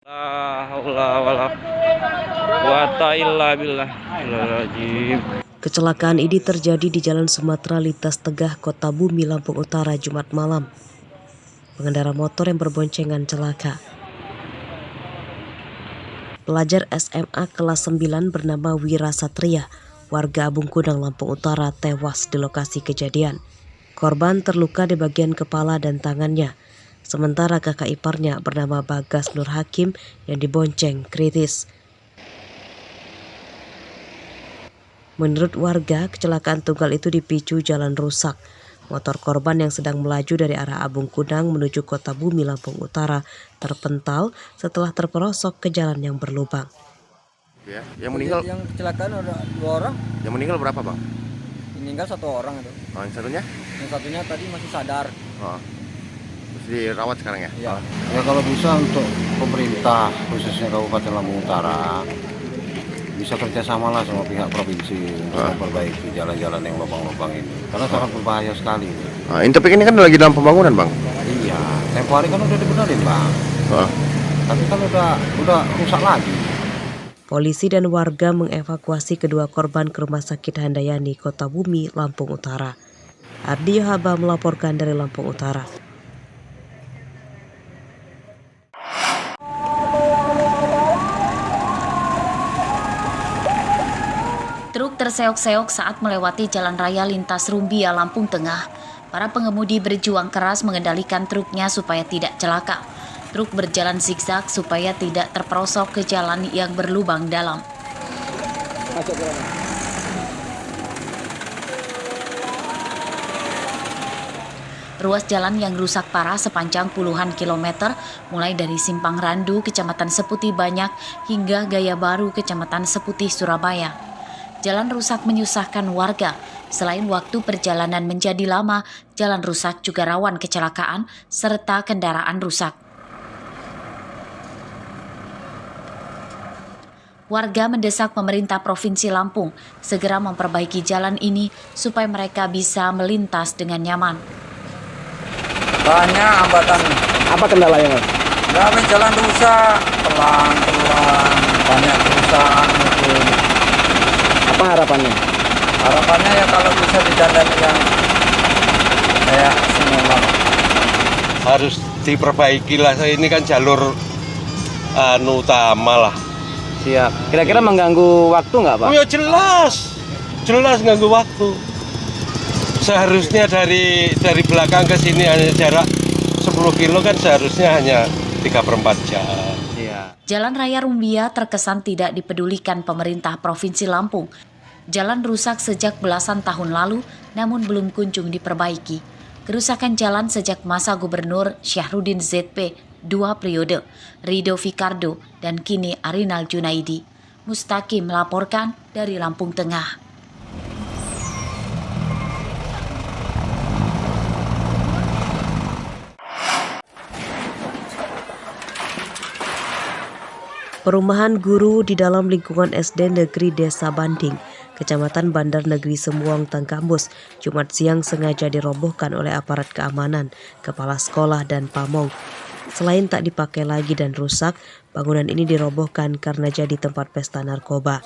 La haula wala quwata illa billah. Kecelakaan ini terjadi di Jalan Sumatera lintas Tegah, Kota Bumi, Lampung Utara, Jumat malam. Pengendara motor yang berboncengan celaka. Pelajar SMA kelas 9 bernama Wira Satria, warga Abung Kudang, Lampung Utara, tewas di lokasi kejadian. Korban terluka di bagian kepala dan tangannya. Sementara kakak iparnya bernama Bagas Nur Hakim yang dibonceng kritis. Menurut warga, kecelakaan tunggal itu dipicu jalan rusak. Motor korban yang sedang melaju dari arah Abung Kudang menuju Kota Bumi, Lampung Utara terpental setelah terperosok ke jalan yang berlubang. Ya, yang meninggal? Yang kecelakaan ada 2 orang. Yang meninggal berapa, Bang? Meninggal 1 orang itu. Oh, yang satunya? Yang satunya tadi masih sadar. Oh. Terus dirawat sekarang ya? Ya. Ya kalau bisa untuk pemerintah khususnya Kabupaten Lampung Utara bisa kerjasamalah sama pihak provinsi untuk memperbaiki jalan-jalan yang lubang-lubang ini karena sangat berbahaya sekali. Ah, ini tapi ini kan lagi dalam pembangunan, Bang. Iya, tempo hari kan udah dibenerin, Bang. Tapi kan udah rusak lagi. Polisi dan warga mengevakuasi kedua korban ke Rumah Sakit Handayani, Kota Bumi, Lampung Utara. Ardi Yohaba melaporkan dari Lampung Utara. Truk terseok-seok saat melewati jalan raya lintas Rumbia, Lampung Tengah. Para pengemudi berjuang keras mengendalikan truknya supaya tidak celaka. Truk berjalan zigzag supaya tidak terperosok ke jalan yang berlubang dalam. Ruas jalan yang rusak parah sepanjang puluhan kilometer, mulai dari Simpang Randu, Kecamatan Seputi Banyak, hingga Gaya Baru, Kecamatan Seputi, Surabaya. Jalan rusak menyusahkan warga. Selain waktu perjalanan menjadi lama, jalan rusak juga rawan kecelakaan serta kendaraan rusak. Warga mendesak pemerintah Provinsi Lampung segera memperbaiki jalan ini supaya mereka bisa melintas dengan nyaman. Banyak hambatan. Apa kendalanya, Mas? Ya, jalan rusak, pelan-pelan, banyak kerusakan itu. Apa harapannya? Harapannya ya kalau bisa didandani yang kayak semula. Harus diperbaiki lah, ini kan jalur utama lah. Siap. Kira-kira mengganggu waktu nggak, Pak? Oh ya jelas ganggu waktu. Seharusnya dari belakang ke sini hanya jarak 10 kilo kan seharusnya hanya 3/4 jam. Iya. Jalan Raya Rumbia terkesan tidak dipedulikan pemerintah Provinsi Lampung. Jalan rusak sejak belasan tahun lalu, namun belum kunjung diperbaiki. Kerusakan jalan sejak masa Gubernur Syahrudin ZP 2 periode, Rido Fikardo, dan kini Arinal Junaidi. Mustaqim melaporkan dari Lampung Tengah. Perumahan guru di dalam lingkungan SD Negeri Desa Banding, Kecamatan Bandar Negeri Semuang, Tangkamus, Jumat siang sengaja dirobohkan oleh aparat keamanan, kepala sekolah dan pamong. Selain tak dipakai lagi dan rusak, bangunan ini dirobohkan karena jadi tempat pesta narkoba.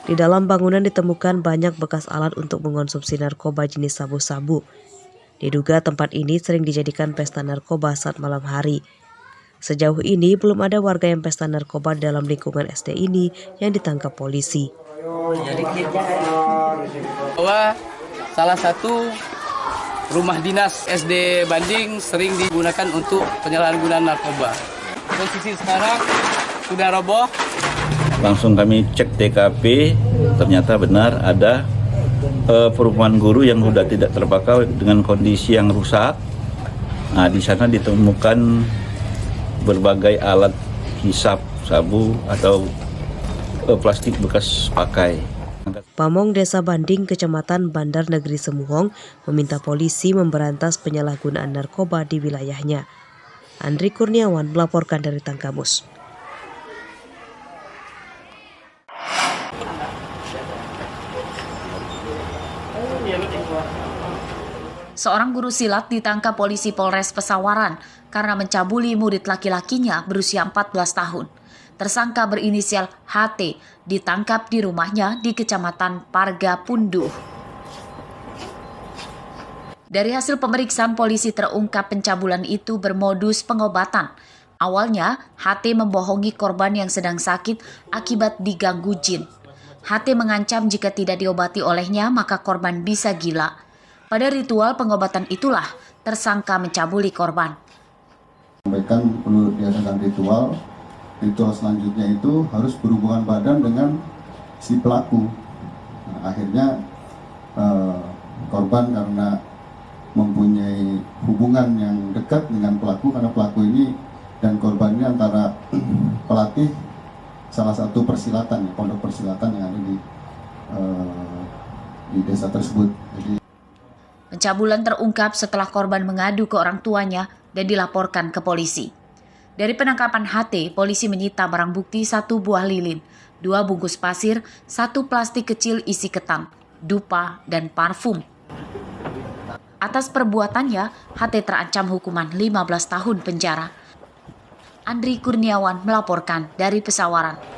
Di dalam bangunan ditemukan banyak bekas alat untuk mengonsumsi narkoba jenis sabu-sabu. Diduga tempat ini sering dijadikan pesta narkoba saat malam hari. Sejauh ini belum ada warga yang pesta narkoba dalam lingkungan SD ini yang ditangkap polisi. Bahwa salah satu rumah dinas SD Banding sering digunakan untuk penyalahgunaan narkoba. Posisi sekarang sudah roboh. Langsung kami cek TKP, ternyata benar ada perumahan guru yang sudah tidak terpakai dengan kondisi yang rusak. Nah, di sana ditemukan berbagai alat hisap sabu atau plastik bekas pakai. Pamong Desa Banding, Kecamatan Bandar Negeri Semuhong, meminta polisi memberantas penyalahgunaan narkoba di wilayahnya. Andri Kurniawan melaporkan dari Tangkamus. Seorang guru silat ditangkap polisi Polres Pesawaran karena mencabuli murid laki-lakinya berusia 14 tahun. Tersangka berinisial HT ditangkap di rumahnya di Kecamatan Parga Punduh. Dari hasil pemeriksaan polisi terungkap pencabulan itu bermodus pengobatan. Awalnya, HT membohongi korban yang sedang sakit akibat diganggu jin. HT mengancam jika tidak diobati olehnya maka korban bisa gila. Pada ritual pengobatan itulah tersangka mencabuli korban. Sampaikan perlu diadakan ritual selanjutnya itu harus berhubungan badan dengan si pelaku. Nah, akhirnya korban karena mempunyai hubungan yang dekat dengan pelaku, karena pelaku ini dan korbannya antara pelatih salah satu persilatan, pondok persilatan yang ada di desa tersebut. Jadi, pencabulan terungkap setelah korban mengadu ke orang tuanya dan dilaporkan ke polisi. Dari penangkapan HT, polisi menyita barang bukti 1 buah lilin, 2 bungkus pasir, 1 plastik kecil isi ketan, dupa, dan parfum. Atas perbuatannya, HT terancam hukuman 15 tahun penjara. Andri Kurniawan melaporkan dari Pesawaran.